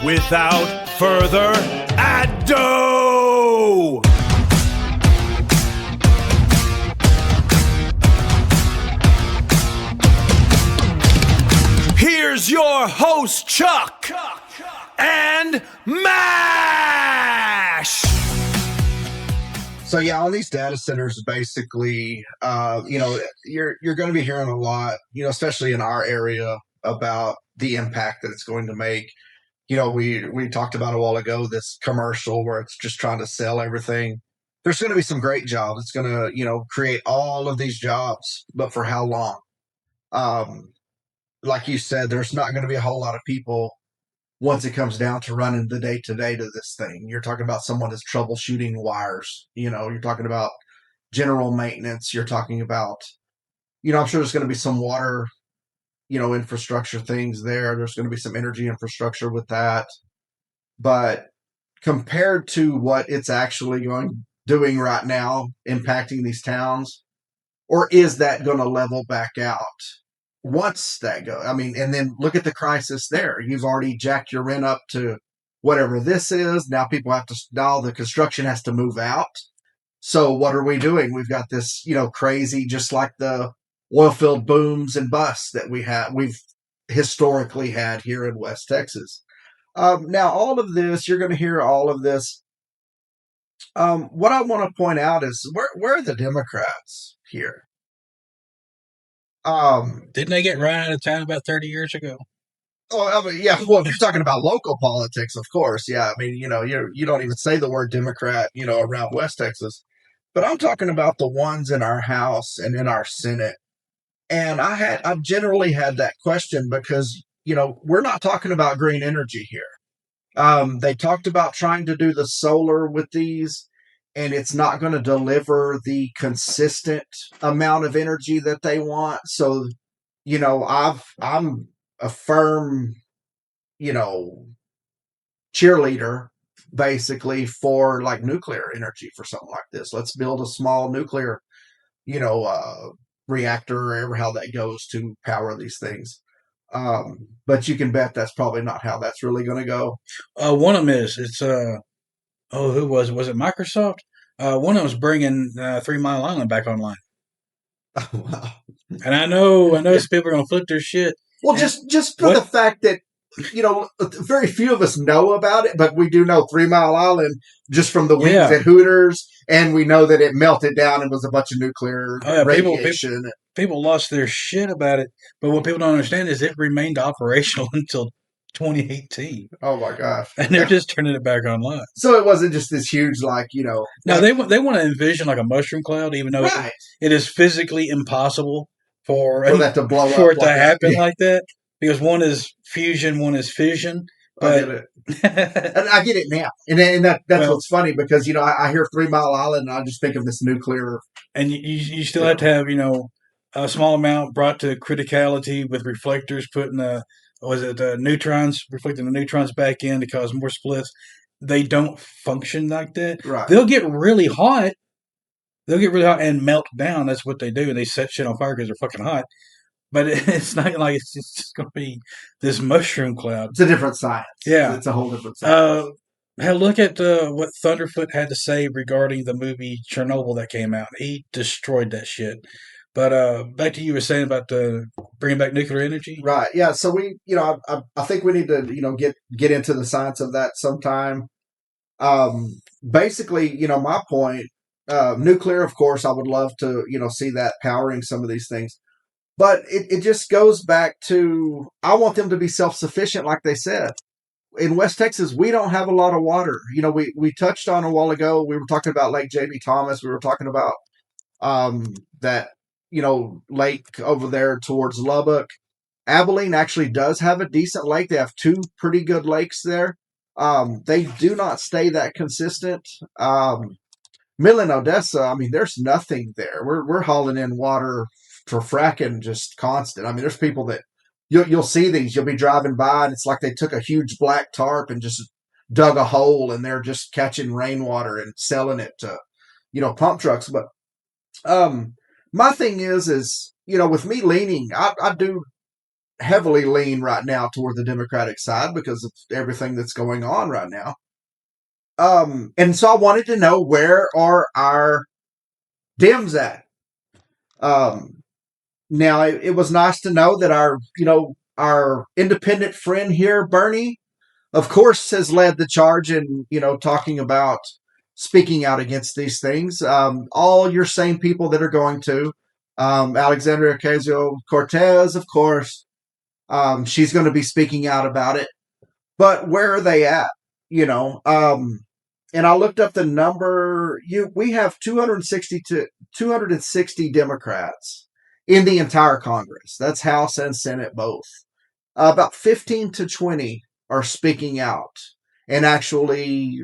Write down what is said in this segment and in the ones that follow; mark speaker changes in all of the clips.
Speaker 1: without further ado, here's your host, Chuck and Mash.
Speaker 2: So yeah, on these data centers, basically, you're going to be hearing a lot, especially in our area, about the impact that it's going to make. We talked about a while ago this commercial where it's just trying to sell everything. There's going to be some great jobs. It's going to, create all of these jobs, but for how long? Like you said, there's not going to be a whole lot of people once it comes down to running the day-to-day to this thing. You're talking about someone that's troubleshooting wires. You're talking about general maintenance. You're talking about, I'm sure there's going to be some water, infrastructure things there. There's going to be some energy infrastructure with that. But compared to what it's actually doing right now, impacting these towns, or is that going to level back out? Once that goes, and then look at the crisis there. You've already jacked your rent up to whatever this is. Now now the construction has to move out. So what are we doing? We've got this, crazy, just like the oil field booms and busts that we've historically had here in West Texas. Now all of this, you're going to hear all of this. What I want to point out is where are the Democrats here?
Speaker 3: Didn't they get run out of town about 30 years ago?
Speaker 2: Oh, yeah. Well, if you're talking about local politics, of course, yeah. You don't even say the word Democrat, around West Texas. But I'm talking about the ones in our House and in our Senate. And I've generally had that question because, we're not talking about green energy here. They talked about trying to do the solar with these, and it's not going to deliver the consistent amount of energy that they want. So, I'm a firm, cheerleader basically for like nuclear energy for something like this. Let's build a small nuclear, reactor or ever how that goes to power these things. But you can bet that's probably not how that's really going to go.
Speaker 3: One of them it's who was it? Was it Microsoft? One of them was bringing 3 Mile Island back online.
Speaker 2: Oh, wow.
Speaker 3: And I know some people are going to flip their shit.
Speaker 2: Well, just for the fact that, very few of us know about it, but we do know 3 Mile Island just from the wings at Hooters, and we know that it melted down and was a bunch of nuclear radiation.
Speaker 3: People lost their shit about it, but what people don't understand is it remained operational until 2018.
Speaker 2: Oh my gosh!
Speaker 3: And they're just turning it back online.
Speaker 2: So it wasn't just this huge, No,
Speaker 3: they want to envision like a mushroom cloud, even though it is physically impossible for
Speaker 2: that to blow up,
Speaker 3: for it to happen like that. Because one is fusion, one is fission.
Speaker 2: But, I get it. And I get it now. And that's what's funny because, I hear 3 Mile Island and I just think of this nuclear.
Speaker 3: And you still have to have, a small amount brought to criticality with reflectors putting neutrons, reflecting the neutrons back in to cause more splits. They don't function like that.
Speaker 2: Right.
Speaker 3: They'll get really hot. And melt down. That's what they do. And they set shit on fire because they're fucking hot. But it's not like it's just going to be this mushroom cloud.
Speaker 2: It's a different science.
Speaker 3: Yeah.
Speaker 2: It's a whole different science.
Speaker 3: Look at what Thunderfoot had to say regarding the movie Chernobyl that came out. He destroyed that shit. But back to you were saying about bringing back nuclear energy.
Speaker 2: Right. Yeah. So we, I think we need to, get into the science of that sometime. Basically, my point, nuclear, of course, I would love to, see that powering some of these things. But it just goes back to, I want them to be self-sufficient, like they said. In West Texas, we don't have a lot of water. We touched on a while ago, we were talking about Lake J.B. Thomas. We were talking about that, lake over there towards Lubbock. Abilene actually does have a decent lake. They have 2 pretty good lakes there. They do not stay that consistent. Midland, Odessa, there's nothing there. We're hauling in water for fracking just constant. There's people that you'll see these. You'll be driving by and it's like they took a huge black tarp and just dug a hole and they're just catching rainwater and selling it to, pump trucks. But my thing is, with me leaning, I do heavily lean right now toward the Democratic side because of everything that's going on right now. And so I wanted to know, where are our Dems at? Now it was nice to know that our independent friend here, Bernie, of course, has led the charge in, talking about speaking out against these things. All your same people that are going to, Alexandria Ocasio-Cortez, of course, she's going to be speaking out about it. But where are they at? And I looked up the number. We have 260 Democrats in the entire Congress. That's House and Senate both. About 15 to 20 are speaking out and actually,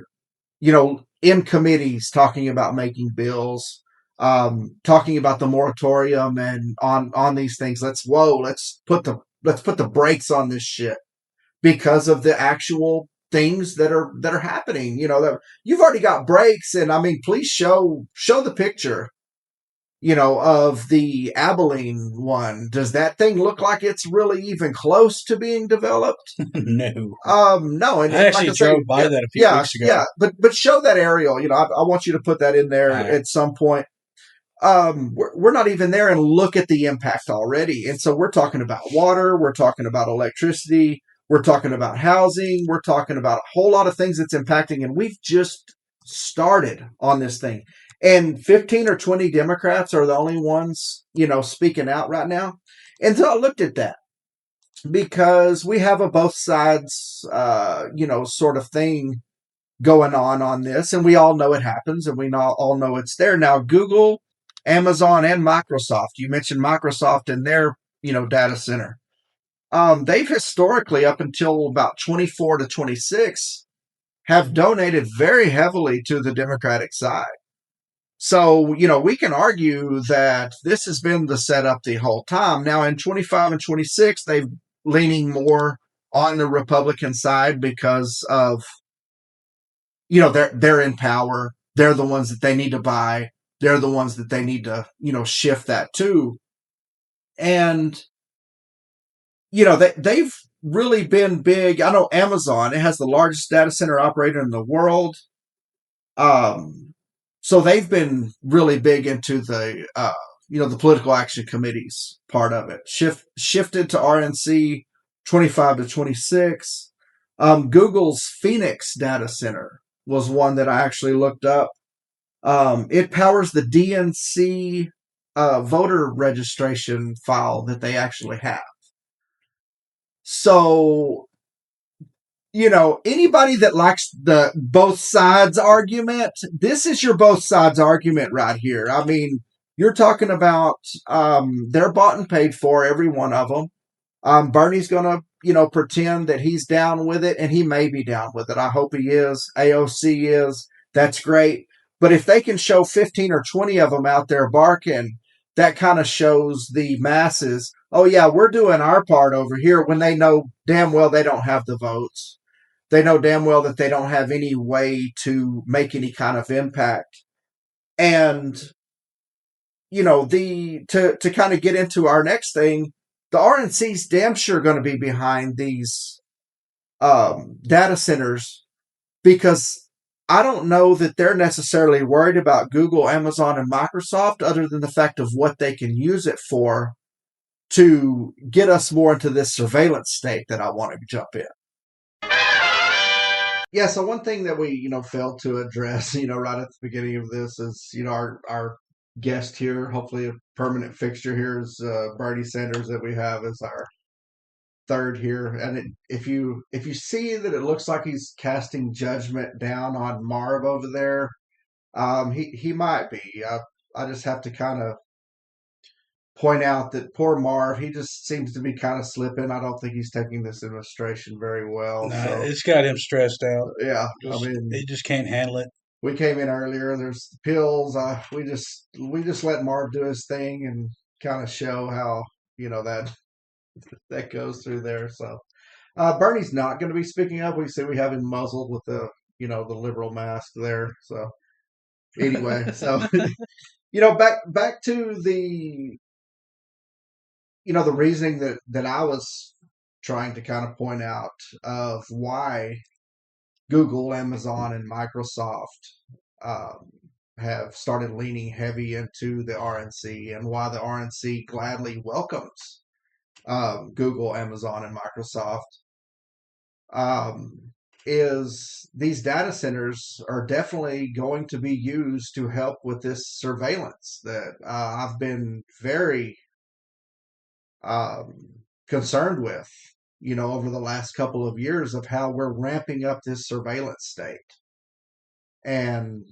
Speaker 2: in committees talking about making bills, talking about the moratorium and on these things. Let's put the brakes on this shit because of the actual things that are happening. That you've already got brakes, and I mean, please show the picture, of the Abilene one. Does that thing look like it's really even close to being developed?
Speaker 3: No.
Speaker 2: No. And
Speaker 3: I actually
Speaker 2: like
Speaker 3: drove by that a few weeks ago.
Speaker 2: Yeah, but show that aerial. I want you to put that in there
Speaker 3: All right.
Speaker 2: at some point. We're not even there, and look at the impact already. And so we're talking about water, we're talking about electricity, we're talking about housing, we're talking about a whole lot of things that's impacting, and we've just started on this thing. And 15 or 20 Democrats are the only ones, speaking out right now. And so I looked at that because we have a both sides, sort of thing going on this, and we all know it happens, and we all know it's there. Now, Google, Amazon, and Microsoft, you mentioned Microsoft and their, data center. They've historically, up until about 24 to 26, have donated very heavily to the Democratic side. So, we can argue that this has been the setup the whole time. Now, in 25 and 26, they're leaning more on the Republican side because of, they're in power. They're the ones that they need to buy. They're the ones that they need to, shift that to. And, they've really been big. I know Amazon, it has the largest data center operator in the world. So they've been really big into the, the political action committees part of it. Shifted to RNC 25 to 26. Google's Phoenix data center was one that I actually looked up. It powers the DNC voter registration file that they actually have. So, anybody that likes the both sides argument, this is your both sides argument right here. I mean, you're talking about they're bought and paid for, every one of them. Bernie's going to, pretend that he's down with it, and he may be down with it. I hope he is. AOC is. That's great. But if they can show 15 or 20 of them out there barking, that kind of shows the masses, oh yeah, we're doing our part over here, when they know damn well they don't have the votes. They know damn well that they don't have any way to make any kind of impact. And, to kind of get into our next thing, the RNC's damn sure going to be behind these data centers, because I don't know that they're necessarily worried about Google, Amazon, and Microsoft, other than the fact of what they can use it for to get us more into this surveillance state that I want to jump in. Yeah, so one thing that we, failed to address, right at the beginning of this is, our guest here, hopefully a permanent fixture here, is Bernie Sanders, that we have as our third here. And if you see that it looks like he's casting judgment down on Marv over there, he might be. I just have to kind of point out that poor Marv, he just seems to be kind of slipping. I don't think he's taking this administration very well.
Speaker 3: Nah,
Speaker 2: so
Speaker 3: it's got him stressed out.
Speaker 2: yeah,
Speaker 3: He just can't handle it.
Speaker 2: We came in earlier. There's pills. We just let Marv do his thing and kind of show how that goes through there. So Bernie's not going to be speaking up. We say we have him muzzled with the the liberal mask there. So anyway, so back to the the reasoning that I was trying to kind of point out of why Google, Amazon, and Microsoft um, have started leaning heavy into the RNC, and why the RNC gladly welcomes Google, Amazon, and Microsoft, um, is these data centers are definitely going to be used to help with this surveillance that I've been very concerned with, over the last couple of years of how we're ramping up this surveillance state and,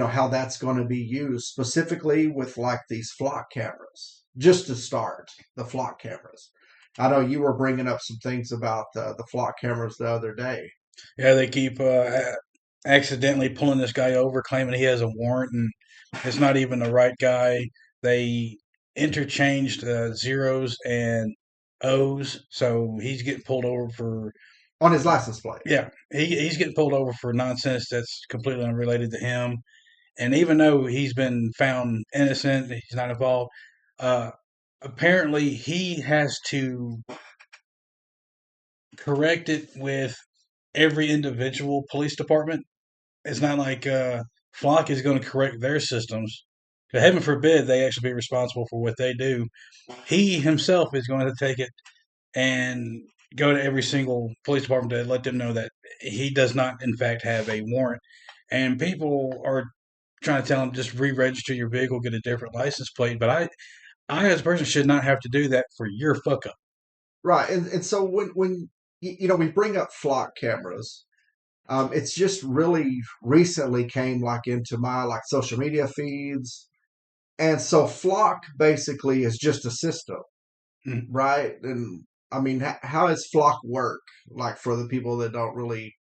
Speaker 2: how that's going to be used specifically with like these flock cameras, just to start the flock cameras. I know you were bringing up some things about the flock cameras the other day.
Speaker 3: Yeah, they keep accidentally pulling this guy over, claiming he has a warrant, and it's not even the right guy. They interchanged zeros and O's, so he's getting pulled over for
Speaker 2: On his license plate.
Speaker 3: yeah, he's getting pulled over for nonsense that's completely unrelated to him. And even though he's been found innocent, he's not involved. Uh, Apparently, he has to correct it with every individual police department. It's not like Flock is going to correct their systems. Heaven forbid they actually be responsible for what they do. He himself is going to take it and go to every single police department to let them know that he does not, in fact, have a warrant. And people are trying to tell him just re-register your vehicle, get a different license plate. But I as a person should not have to do that for your fuck up.
Speaker 2: Right. And so when we bring up flock cameras, it's just really recently came like into my like social media feeds. And so flock basically is just a system,
Speaker 3: Hmm.
Speaker 2: right? And I mean, how does flock work? Like for the people that don't really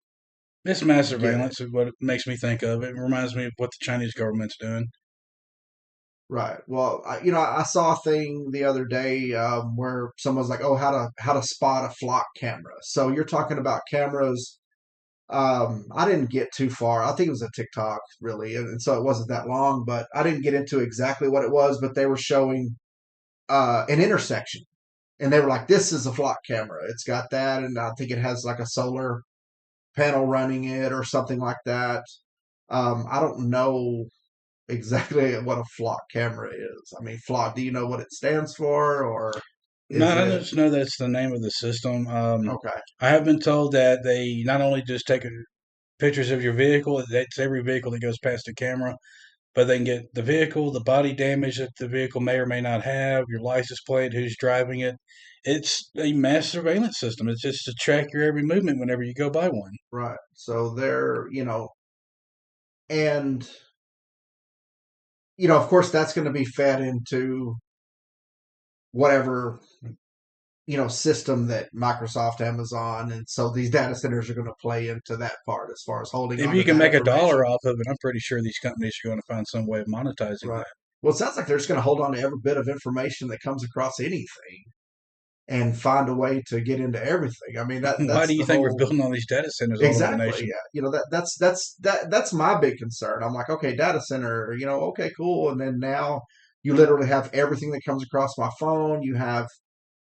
Speaker 3: This mass
Speaker 2: get it.
Speaker 3: surveillance is what it makes me think of. It reminds me of what the Chinese government's doing.
Speaker 2: Right. Well, I saw a thing the other day where someone's like, "Oh, how to spot a flock camera." So you're talking about cameras. I didn't get too far. I think it was a TikTok, really, and so it wasn't that long. But I didn't get into exactly what it was. But they were showing an intersection, and they were like, "This is a flock camera. It's got that, and I think it has like a solar panel running it or something like that." I don't know exactly what a flock camera is. I mean, flock. Do you know what it stands for, or
Speaker 3: No,
Speaker 2: is
Speaker 3: I
Speaker 2: it
Speaker 3: just know that's the name of the system.
Speaker 2: okay?
Speaker 3: I have been told that they not only just take pictures of your vehicle, that's every vehicle that goes past the camera, but they can get the vehicle, the body damage that the vehicle may or may not have, your license plate, who's driving it. It's a mass surveillance system. It's just to track your every movement whenever you go by one.
Speaker 2: Right. So they're and of course, that's going to be fed into whatever system that Microsoft, Amazon, and so these data centers are going to play into that part as far as holding
Speaker 3: If
Speaker 2: on
Speaker 3: you
Speaker 2: to
Speaker 3: can
Speaker 2: that
Speaker 3: make a
Speaker 2: information.
Speaker 3: dollar off of it, I'm pretty sure these companies are going to find some way of monetizing
Speaker 2: Right.
Speaker 3: that.
Speaker 2: Well, it sounds like they're just going to hold on to every bit of information that comes across anything and find a way to get into everything. I mean,
Speaker 3: Why
Speaker 2: that's
Speaker 3: do you
Speaker 2: the
Speaker 3: think we're
Speaker 2: whole.
Speaker 3: building all these data centers all over the
Speaker 2: Exactly.
Speaker 3: nation?
Speaker 2: Yeah. That's my big concern. I'm like, okay, data center, okay, cool. And then now you literally have everything that comes across my phone. You have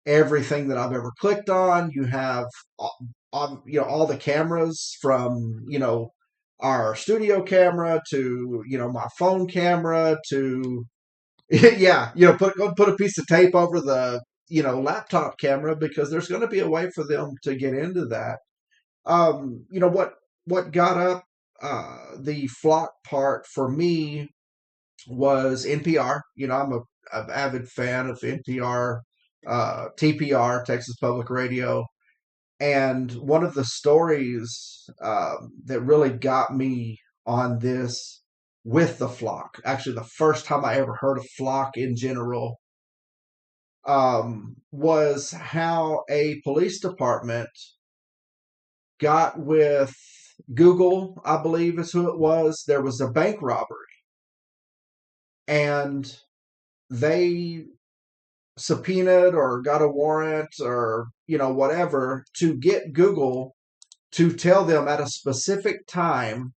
Speaker 2: everything that I've ever clicked on. You have all the cameras from, our studio camera to, my phone camera to yeah, put a piece of tape over the, laptop camera because there's going to be a way for them to get into that. What got up the flock part for me was NPR. I'm an avid fan of NPR, TPR, Texas Public Radio, and one of the stories that really got me on this with the flock, actually the first time I ever heard of flock in general, was how a police department got with Google, I believe is who it was. There was a bank robbery, and they subpoenaed or got a warrant or whatever to get Google to tell them at a specific time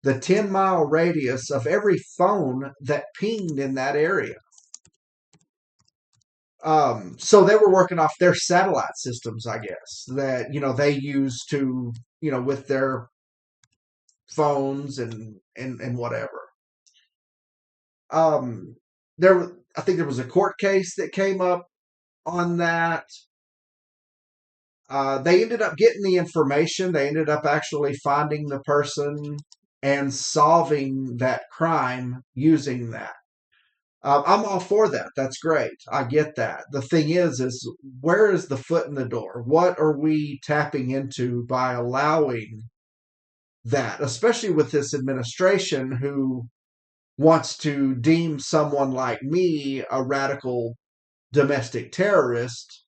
Speaker 2: the 10-mile radius of every phone that pinged in that area. So they were working off their satellite systems, I guess, that they use to with their phones and whatever. Um, I think there was a court case that came up on that. They ended up getting the information. They ended up actually finding the person and solving that crime using that. I'm all for that. That's great. I get that. The thing is where is the foot in the door? What are we tapping into by allowing that, especially with this administration who wants to deem someone like me a radical domestic terrorist?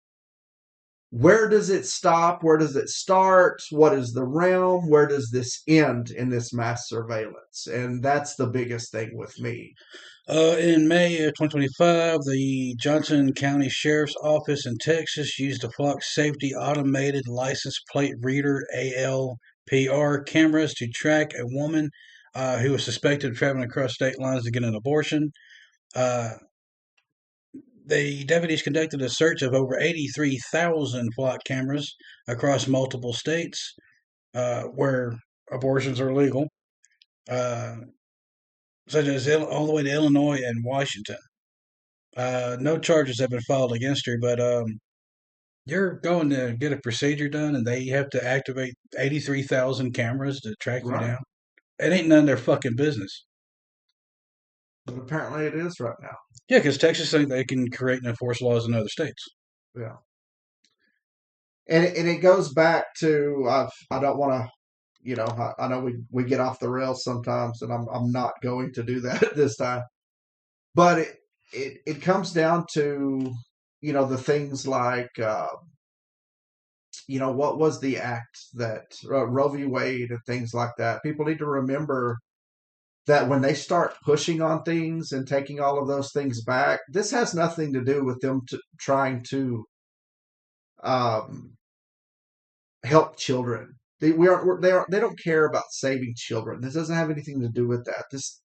Speaker 2: Where does it stop? Where does it start? What is the realm? Where does this end in this mass surveillance? And that's the biggest thing with me.
Speaker 3: In May of 2025, the Johnson County Sheriff's Office in Texas used a Flock Safety Automated License Plate Reader ALPR cameras to track a woman who was suspected of traveling across state lines to get an abortion. Uh, the deputies conducted a search of over 83,000 Flock cameras across multiple states where abortions are legal. Such as all the way to Illinois and Washington. No charges have been filed against her, but you're going to get a procedure done, and they have to activate 83,000 cameras to track you
Speaker 2: Right.
Speaker 3: down. It ain't none of their fucking business.
Speaker 2: But apparently it is right now.
Speaker 3: Yeah, because Texas think they can create and enforce laws in other states.
Speaker 2: Yeah. And it goes back to I don't want to I know we get off the rails sometimes, and I'm not going to do that this time. But it comes down to the things like what was the act that Roe v. Wade and things like that. People need to remember that when they start pushing on things and taking all of those things back, this has nothing to do with them trying to um, help children. They don't care about saving children. This doesn't have anything to do with that.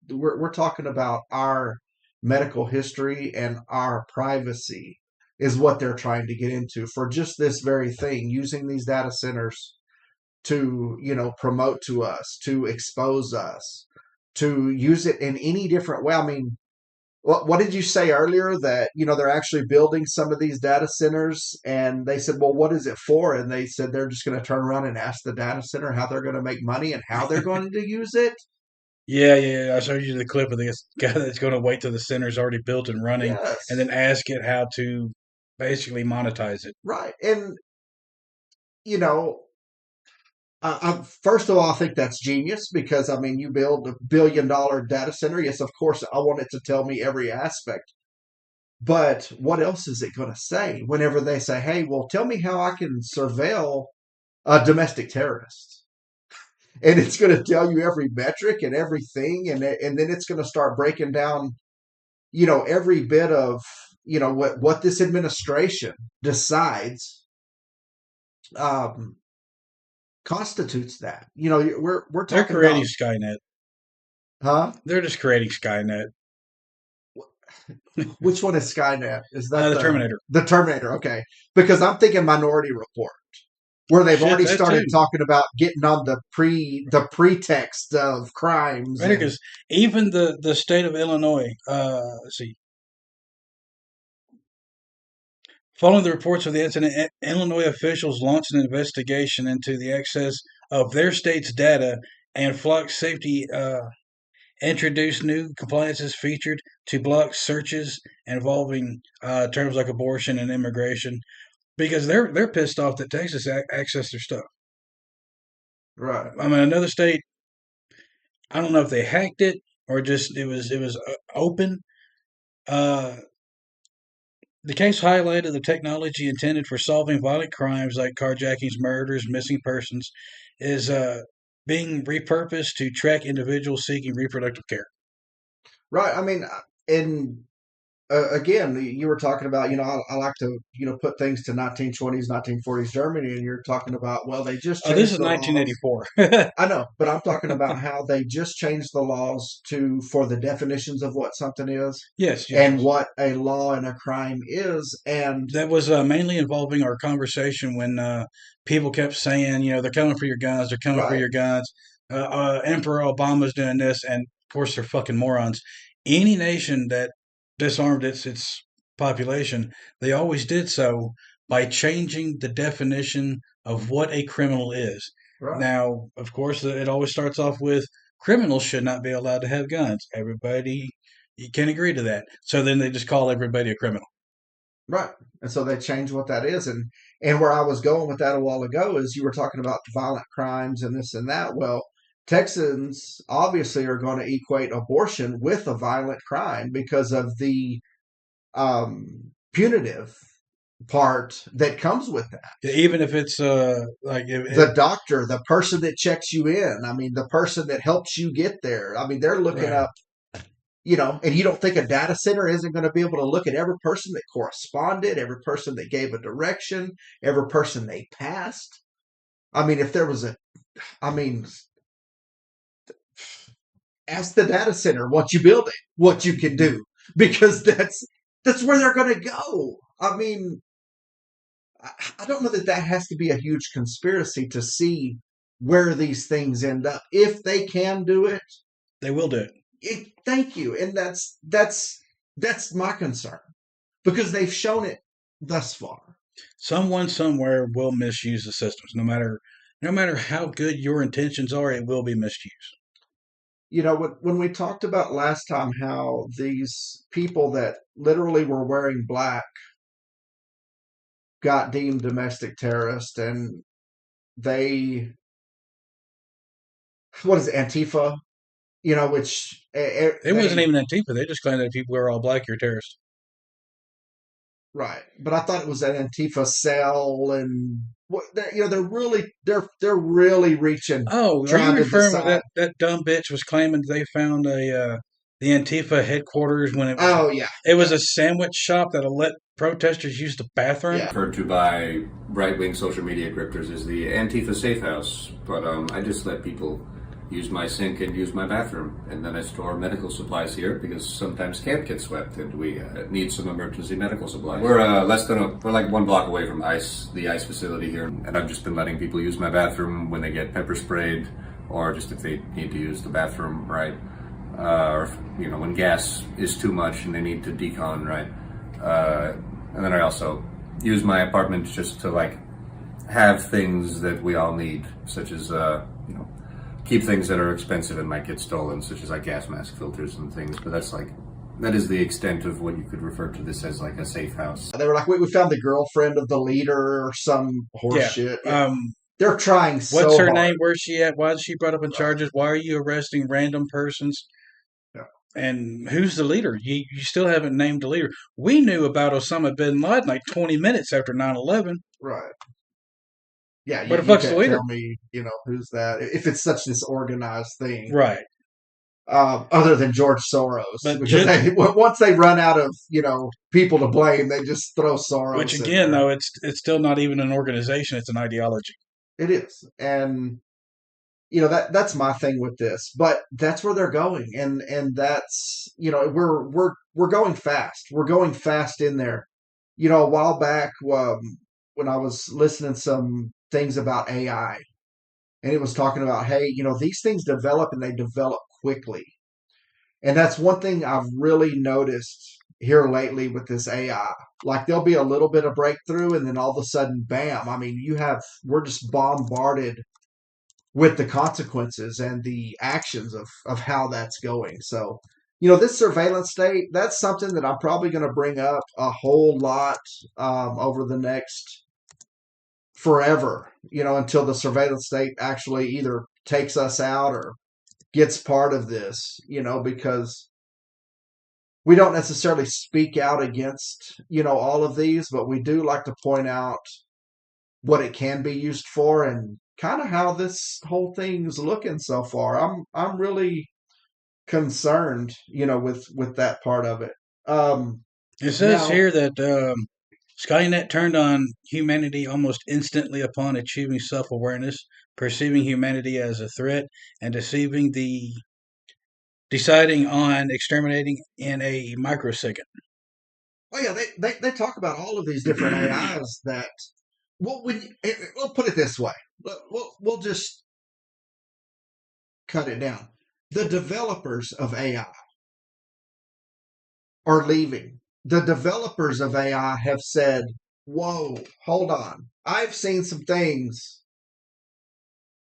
Speaker 2: We're talking about our medical history and our privacy is what they're trying to get into for just this very thing, using these data centers to promote to us, to expose us, to use it in any different way. I mean, what did you say earlier that they're actually building some of these data centers, and they said, well, what is it for? And they said they're just going to turn around and ask the data center how they're going to make money and how they're going to use it.
Speaker 3: Yeah. I showed you the clip of this guy that's going to wait till the center's already built and running,
Speaker 2: Yes,
Speaker 3: and then ask it how to basically monetize it.
Speaker 2: right. And you know first of all, I think that's genius because I mean, you build $1 billion data center. Yes, of course, I want it to tell me every aspect. But what else is it going to say whenever they say, "Hey, well, tell me how I can surveil a domestic terrorist?" And it's going to tell you every metric and everything, and then it's going to start breaking down, every bit of what this administration decides um, constitutes that. We're
Speaker 3: They're
Speaker 2: talking about,
Speaker 3: creating Skynet.
Speaker 2: huh?
Speaker 3: They're just creating Skynet.
Speaker 2: Which one is Skynet? Is that
Speaker 3: The Terminator.
Speaker 2: The Terminator? Okay, because I'm thinking Minority Report, where they've
Speaker 3: Shit,
Speaker 2: already
Speaker 3: that
Speaker 2: started
Speaker 3: too.
Speaker 2: talking about getting on the pretext of crimes.
Speaker 3: Right, because even the state of Illinois, let's see, following the reports of the incident, Illinois officials launched an investigation into the access of their state's data, and Flock Safety introduced new compliances featured to block searches involving terms like abortion and immigration, because they're pissed off that Texas accessed their stuff.
Speaker 2: Right.
Speaker 3: I mean, another state, I don't know if they hacked it or just it was open. Uh, The case highlighted the technology intended for solving violent crimes like carjackings, murders, missing persons, is being repurposed to track individuals seeking reproductive care.
Speaker 2: Right. I mean, and again, you were talking about, I like to, put things to 1920s, 1940s Germany, and you're talking about, well, they just
Speaker 3: Oh, this
Speaker 2: changed
Speaker 3: is
Speaker 2: the laws.
Speaker 3: 1984.
Speaker 2: I know, but I'm talking about how they just changed the laws for the definitions of what something is
Speaker 3: Yes, yes,
Speaker 2: and
Speaker 3: yes.
Speaker 2: what a law and a crime is. And
Speaker 3: That was mainly involving our conversation when people kept saying, they're coming for your guns, they're coming for
Speaker 2: right,
Speaker 3: your guns. Emperor Obama's doing this, and of course they're fucking morons. Any nation that disarmed its population, they always did so by changing the definition of what a criminal is.
Speaker 2: right,
Speaker 3: Now, of course, it always starts off with criminals should not be allowed to have guns. Everybody you can agree to that. So then they just call everybody a criminal.
Speaker 2: right. And so they changed what that is. And where I was going with that a while ago is you were talking about violent crimes and this and that. Well, Texans obviously are going to equate abortion with a violent crime because of the punitive part that comes with that.
Speaker 3: Yeah, even if it's like
Speaker 2: The doctor, the person that checks you in, I mean, the person that helps you get there. I mean, they're looking
Speaker 3: right.
Speaker 2: up, and you don't think a data center isn't going to be able to look at every person that corresponded, every person that gave a direction, every person they passed. I mean, if there was ask the data center once you build it, what you can do, because that's where they're going to go. I mean, I don't know that has to be a huge conspiracy to see where these things end up. If they can do it,
Speaker 3: They will do it.
Speaker 2: thank you, and that's my concern because they've shown it thus far.
Speaker 3: Someone somewhere will misuse the systems. No matter how good your intentions are, it will be misused.
Speaker 2: When we talked about last time how these people that literally were wearing black got deemed domestic terrorists, and they, what is it, Antifa? Which
Speaker 3: It wasn't even Antifa. They just claimed that if people are all black, you're terrorists.
Speaker 2: right, but I thought it was an Antifa cell, and they're really reaching,
Speaker 3: Oh, are you
Speaker 2: trying to
Speaker 3: referring to
Speaker 2: decide.
Speaker 3: that dumb bitch was claiming they found the Antifa headquarters when
Speaker 2: Oh yeah,
Speaker 3: it was a sandwich shop that'll let protesters use the bathroom?
Speaker 2: yeah,
Speaker 4: Referred to by right-wing social media grifters as the Antifa safe house, but I just let people use my sink and use my bathroom, and then I store medical supplies here because sometimes camp gets swept and we need some emergency medical supplies. We're we're like 1 block away from the ICE facility here, and I've just been letting people use my bathroom when they get pepper sprayed, or just if they need to use the bathroom, right? Or when gas is too much and they need to decon, right? And then I also use my apartment just to have things that we all need, such as keep things that are expensive and might get stolen, such as gas mask filters and things. But that is the extent of what you could refer to this as a safe house.
Speaker 2: they were like, we found the girlfriend of the leader or some horse shit. They're trying so
Speaker 3: What's her
Speaker 2: hard.
Speaker 3: name? Where's she at? Why is she brought up in charges? Why are you arresting random persons?
Speaker 2: Yeah.
Speaker 3: And who's the leader? You still haven't named the leader. We knew about Osama bin Laden like 20 minutes after 9/11.
Speaker 2: Right. Yeah,
Speaker 3: What the
Speaker 2: you
Speaker 3: fuck's the
Speaker 2: can't
Speaker 3: leader?
Speaker 2: tell me, who's that, if it's such this organized thing.
Speaker 3: Right.
Speaker 2: Other than George Soros.
Speaker 3: But
Speaker 2: because once they run out of, people to blame, they just throw Soros
Speaker 3: Which
Speaker 2: in
Speaker 3: again,
Speaker 2: there.
Speaker 3: though, it's still not even an organization; it's an ideology.
Speaker 2: It is. And that's my thing with this. But that's where they're going. And that's, we're going fast. We're going fast in there. A while back, when I was listening to some things about AI, and it was talking about, hey, these things develop and they develop quickly. And that's one thing I've really noticed here lately with this AI. Like there'll be a little bit of breakthrough and then all of a sudden, bam. I mean, we're just bombarded with the consequences and the actions of how that's going. So, this surveillance state, that's something that I'm probably going to bring up a whole lot over the next forever, until the surveillance state actually either takes us out or gets part of this, because we don't necessarily speak out against, all of these, but we do like to point out what it can be used for and kind of how this whole thing's looking so far. I'm really concerned, with that part of it.
Speaker 3: It says
Speaker 2: Now,
Speaker 3: here that Skynet turned on humanity almost instantly upon achieving self-awareness, perceiving humanity as a threat, and deciding on exterminating in a microsecond.
Speaker 2: oh yeah, they talk about all of these different AIs that. Well, we'll put it this way. We'll just cut it down. The developers of AI are leaving. The developers of AI have said, "Whoa, hold on. I've seen some things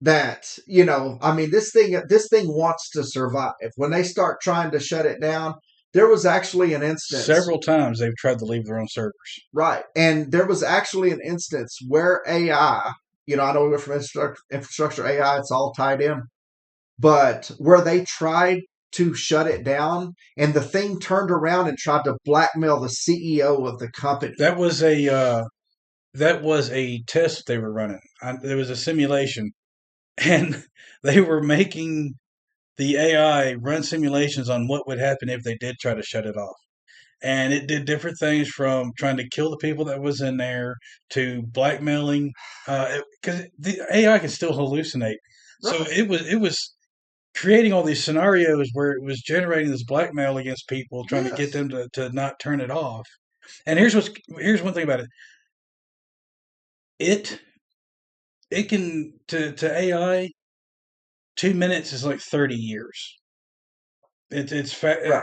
Speaker 2: that, I mean, this thing wants to survive." When they start trying to shut it down, there was actually an instance.
Speaker 3: Several times they've tried to leave their own servers.
Speaker 2: Right. And there was actually an instance where AI, I know we went from infrastructure AI, it's all tied in, but where they tried to shut it down and the thing turned around and tried to blackmail the CEO of the company.
Speaker 3: That was a test they were running. There was a simulation, and they were making the AI run simulations on what would happen if they did try to shut it off. And it did different things from trying to kill the people that was in there to blackmailing, because the AI can still hallucinate. So
Speaker 2: Right.
Speaker 3: it was creating all these scenarios where it was generating this blackmail against people, trying to get
Speaker 2: Yes.
Speaker 3: them to not turn it off. And here's one thing about it. It it can to AI, 2 minutes is like 30 years.
Speaker 2: Right.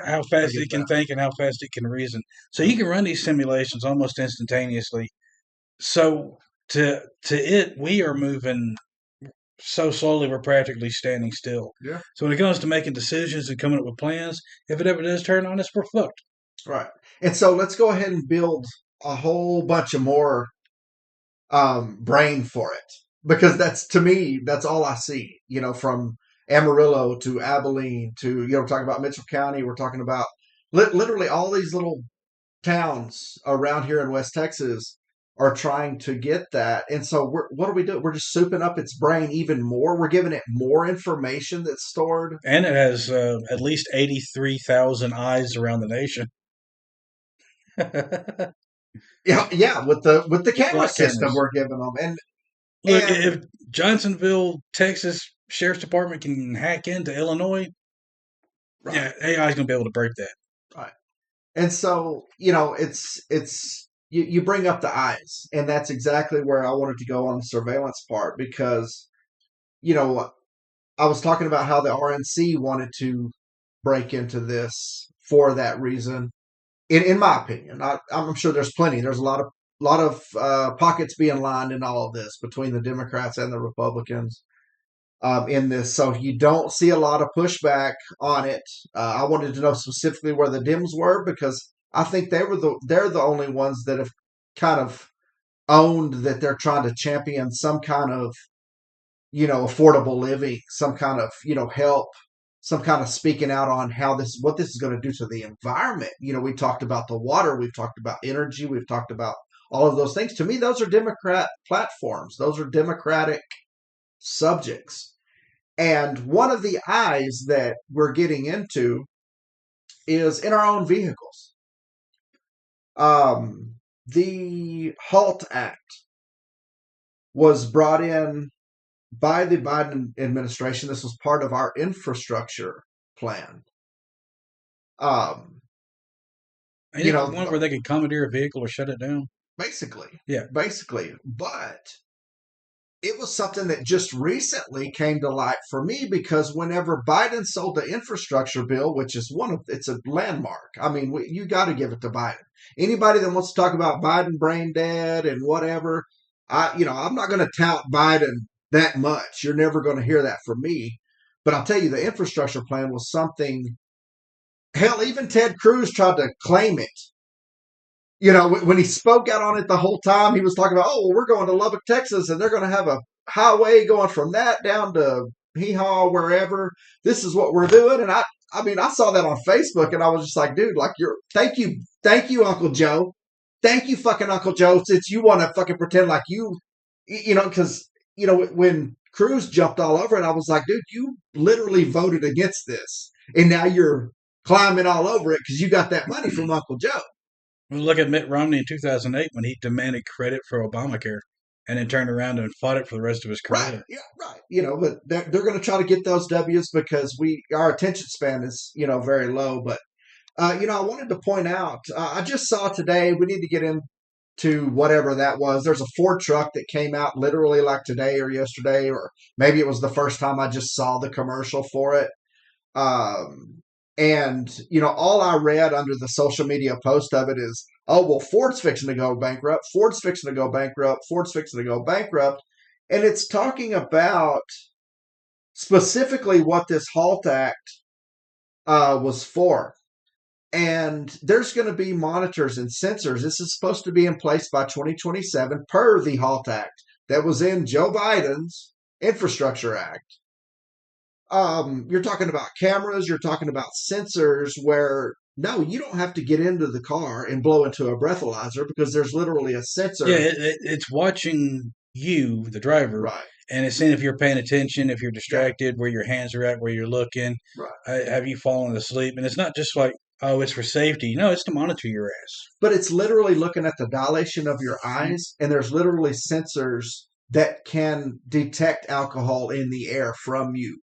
Speaker 3: How
Speaker 2: I
Speaker 3: fast
Speaker 2: get
Speaker 3: it can
Speaker 2: that.
Speaker 3: think and how fast it can reason. So you can run these simulations almost instantaneously. So to it, we are moving so slowly we're practically standing still.
Speaker 2: Yeah.
Speaker 3: So when it comes to making decisions and coming up with plans, if it ever does turn on us, we're fucked.
Speaker 2: Right. And so let's go ahead and build a whole bunch of more brain for it, because that's, to me, that's all I see. From Amarillo to Abilene to, we're talking about Mitchell County. We're talking about literally all these little towns around here in West Texas are trying to get that. And so what do we do? We're just souping up its brain even more. We're giving it more information that's stored.
Speaker 3: And it has at least 83,000 eyes around the nation.
Speaker 2: Yeah, yeah, with the camera
Speaker 3: Black
Speaker 2: system
Speaker 3: cameras.
Speaker 2: we're giving them. And
Speaker 3: Look,
Speaker 2: and
Speaker 3: if Johnsonville, Texas Sheriff's Department can hack into Illinois,
Speaker 2: right,
Speaker 3: yeah, AI is going to be able to break that.
Speaker 2: right. And so, it's you bring up the eyes, and that's exactly where I wanted to go on the surveillance part, because, you know, I was talking about how the RNC wanted to break into this for that reason. In my opinion, I'm sure there's plenty. There's a lot of pockets being lined in all of this between the Democrats and the Republicans in this. So you don't see a lot of pushback on it. I wanted to know specifically where the Dems were, because I think they're the only ones that have kind of owned that they're trying to champion some kind of affordable living, some kind of help, some kind of speaking out on what this is going to do to the environment. We talked about the water, we've talked about energy, we've talked about all of those things. To me, those are Democrat platforms. Those are Democratic subjects. And one of the eyes that we're getting into is in our own vehicles. The HALT Act was brought in by the Biden administration. This was part of our infrastructure plan.
Speaker 3: Ain't it the one where they could commandeer a vehicle or shut it down?
Speaker 2: Basically.
Speaker 3: Yeah.
Speaker 2: Basically. But it was something that just recently came to light for me, because whenever Biden sold the infrastructure bill, which is it's a landmark. I mean, you got to give it to Biden. Anybody that wants to talk about Biden brain dead and whatever, I'm not going to tout Biden that much. You're never going to hear that from me. But I'll tell you, the infrastructure plan was something. Hell, even Ted Cruz tried to claim it. When he spoke out on it the whole time, he was talking about, oh, well, we're going to Lubbock, Texas, and they're going to have a highway going from that down to Hee-Haw, wherever. This is what we're doing. And I mean, I saw that on Facebook, and I was just like, dude, like, thank you, Uncle Joe. Thank you, fucking Uncle Joe, since you want to fucking pretend like because, when Cruz jumped all over it, I was like, dude, you literally voted against this. And now you're climbing all over it because you got that money from Uncle Joe.
Speaker 3: Well, look at Mitt Romney in 2008 when he demanded credit for Obamacare and then turned around and fought it for the rest of his
Speaker 2: Right.
Speaker 3: career.
Speaker 2: Yeah. Right. But they're going to try to get those W's because our attention span is very low. But I wanted to point out. I just saw today. We need to get into whatever that was. There's a Ford truck that came out literally like today or yesterday, or maybe it was the first time I just saw the commercial for it. And all I read under the social media post of it is, oh well, Ford's fixing to go bankrupt. Ford's fixing to go bankrupt. Ford's fixing to go bankrupt. And it's talking about specifically what this HALT Act was for. And there's going to be monitors and sensors. This is supposed to be in place by 2027 per the HALT Act that was in Joe Biden's Infrastructure Act. You're talking about cameras, you're talking about sensors where no, you don't have to get into the car and blow into a breathalyzer because there's literally a sensor.
Speaker 3: Yeah, it's watching you, the driver,
Speaker 2: Right.
Speaker 3: and it's seeing if you're paying attention, if you're distracted, where your hands are at, where you're looking.
Speaker 2: Right.
Speaker 3: Have you fallen asleep? And it's not just like, oh, it's for safety. No, it's to monitor your ass.
Speaker 2: But it's literally looking at the dilation of your eyes, and there's literally sensors that can detect alcohol in the air from you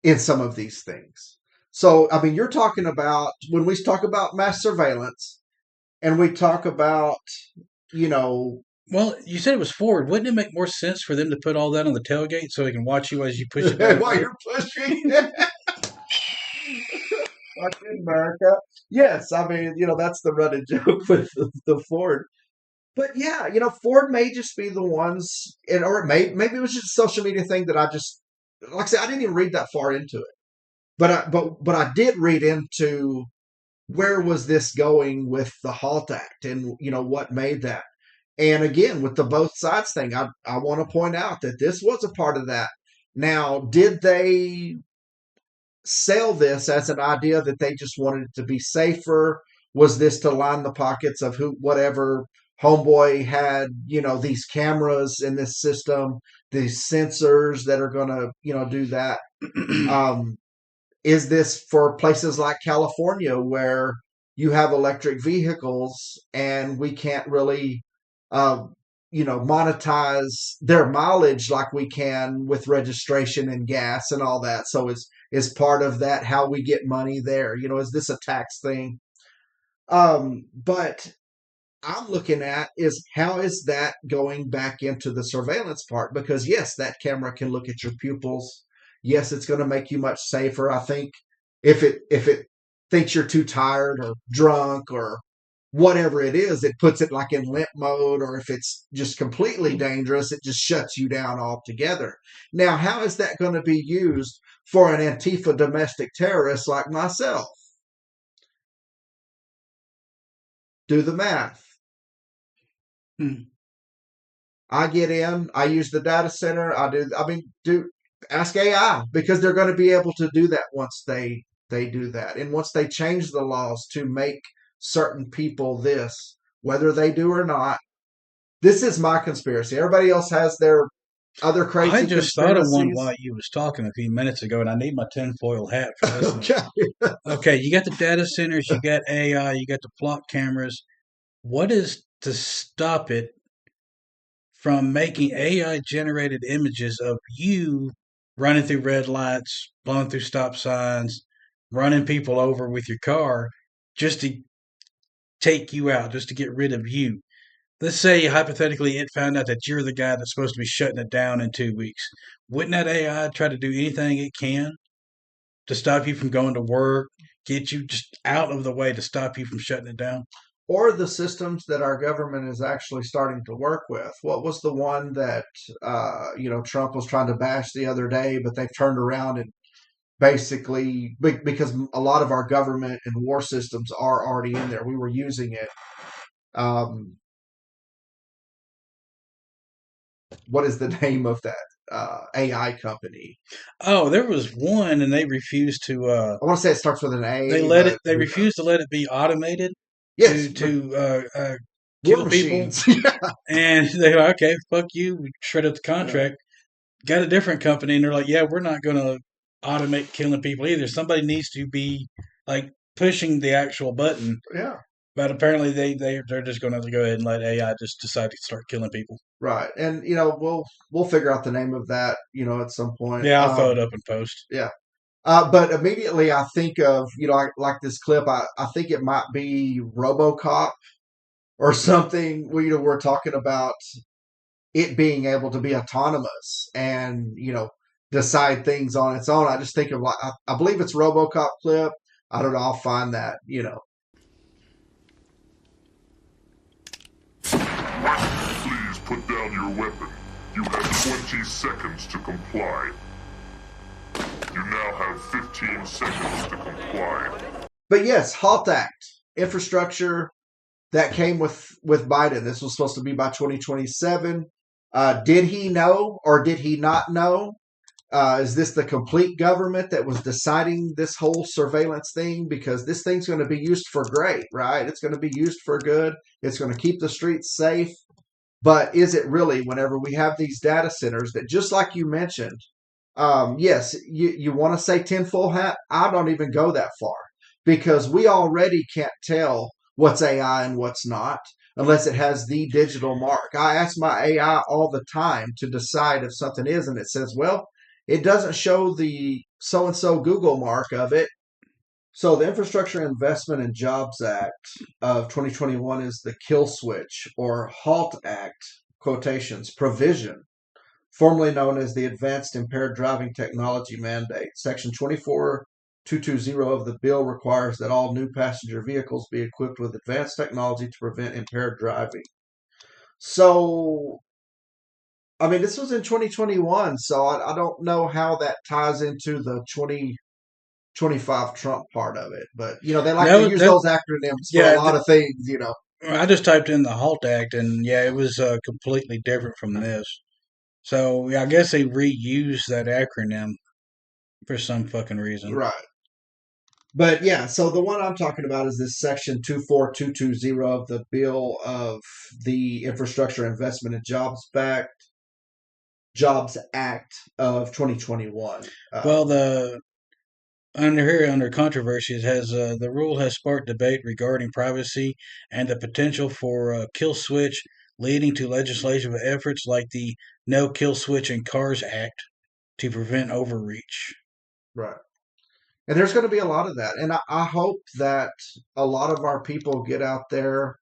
Speaker 2: in some of these things. So, I mean, you're talking about, when we talk about mass surveillance and we talk about,
Speaker 3: Well, you said it was Ford. Wouldn't it make more sense for them to put all that on the tailgate so they can watch you as you push it down?
Speaker 2: while you're pushing fucking America. Yes, I mean, that's the running joke with the Ford. But yeah, Ford may just be the ones, or maybe it was just a social media thing that I just, like I said, I didn't even read that far into it. But I did read into where was this going with the HALT Act and what made that. And again, with the both sides thing, I want to point out that this was a part of that. Now, did they sell this as an idea that they just wanted it to be safer? Was this to line the pockets of whatever homeboy had, these cameras in this system, these sensors that are going to, do that? Is this for places like California where you have electric vehicles and we can't really, monetize their mileage like we can with registration and gas and all that? So is part of that how we get money there? Is this a tax thing? But I'm looking at is how is that going back into the surveillance part? Because yes, that camera can look at your pupils. Yes, it's going to make you much safer. I think if it thinks you're too tired or drunk or whatever it is, it puts it like in limp mode, or if it's just completely dangerous, it just shuts you down altogether. Now, how is that going to be used for an Antifa domestic terrorist like myself? Do the math. I get in, I use the data center, ask AI, because they're going to be able to do that once they do that. And once they change the laws to make certain people this, whether they do or not, this is my conspiracy. Everybody else has their other crazy
Speaker 3: I just thought of one
Speaker 2: conspiracies.
Speaker 3: while you was talking a few minutes ago, and I need my tinfoil hat for this.
Speaker 2: Okay.
Speaker 3: Okay, you got the data centers, you got AI, you got the plot cameras. What is to stop it from making AI generated images of you running through red lights, blowing through stop signs, running people over with your car just to take you out, just to get rid of you? Let's say hypothetically it found out that you're the guy that's supposed to be shutting it down in 2 weeks. Wouldn't that AI try to do anything it can to stop you from going to work, get you just out of the way to stop you from shutting it down?
Speaker 2: Or the systems that our government is actually starting to work with. What was the one that Trump was trying to bash the other day, but they've turned around and basically, because a lot of our government and war systems are already in there, we were using it. What is the name of that AI company?
Speaker 3: Oh, there was one, and they refused to.
Speaker 2: I want to say it starts with an A.
Speaker 3: They let it. They refused to let it be automated
Speaker 2: Yes,
Speaker 3: to
Speaker 2: war
Speaker 3: kill people.
Speaker 2: machines. Yeah.
Speaker 3: And they're like, okay, fuck you. We shred up the contract. Got a different company, and they're like, yeah, we're not going to automate killing people either. Somebody needs to be like pushing the actual button.
Speaker 2: Yeah.
Speaker 3: But apparently they're just going to go ahead and let AI just decide to start killing people.
Speaker 2: Right. And we'll figure out the name of that, at some point.
Speaker 3: Yeah, I'll throw it up in post.
Speaker 2: Yeah. But immediately I think of, like this clip, I think it might be RoboCop or something. We're talking about it being able to be autonomous and, decide things on its own. I just think of, like, I believe it's RoboCop clip. I don't know. I'll find that,
Speaker 5: Please put down your weapon. You have 20 seconds to comply. You now have 15 seconds to comply.
Speaker 2: But yes, HALT Act, infrastructure that came with Biden. This was supposed to be by 2027. Did he know or did he not know? Is this the complete government that was deciding this whole surveillance thing? Because this thing's going to be used for great, right? It's going to be used for good. It's going to keep the streets safe. But is it really, whenever we have these data centers that, just like you mentioned, yes, you want to say tinfoil hat? I don't even go that far, because we already can't tell what's AI and what's not unless it has the digital mark. I ask my AI all the time to decide if something is, and it says, well, it doesn't show the so-and-so Google mark of it. So the Infrastructure Investment and Jobs Act of 2021 is the kill switch, or HALT Act, quotations, provision, formerly known as the Advanced Impaired Driving Technology Mandate. Section 24220 of the bill requires that all new passenger vehicles be equipped with advanced technology to prevent impaired driving. So, I mean, this was in 2021, so I don't know how that ties into the 2025 Trump part of it. But, they like to use those acronyms for a lot of things,
Speaker 3: I just typed in the HALT Act, and yeah, it was completely different from this. So yeah, I guess they reused that acronym for some fucking reason.
Speaker 2: Right. But yeah, so the one I'm talking about is this section 24220 of the bill of the Infrastructure Investment and Jobs Act of 2021.
Speaker 3: Well, under controversy, it has the rule has sparked debate regarding privacy and the potential for a kill switch, leading to legislative efforts like the No Kill Switch in Cars Act to prevent overreach.
Speaker 2: Right. And there's going to be a lot of that. And I hope that a lot of our people get out there,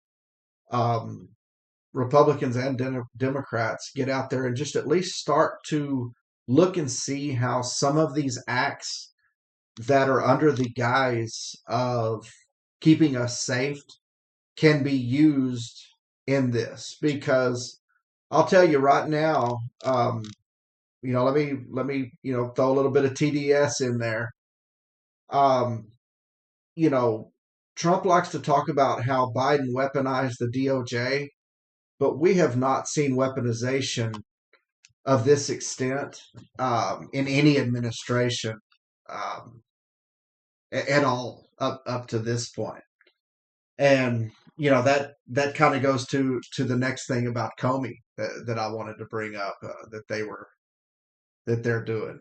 Speaker 2: Republicans and Democrats get out there and just at least start to look and see how some of these acts that are under the guise of keeping us safe can be used in this. Because I'll tell you right now, let me throw a little bit of TDS in there. Trump likes to talk about how Biden weaponized the DOJ, but we have not seen weaponization of this extent in any administration at all up to this point. And that kind of goes to the next thing about Comey that I wanted to bring up that they're doing.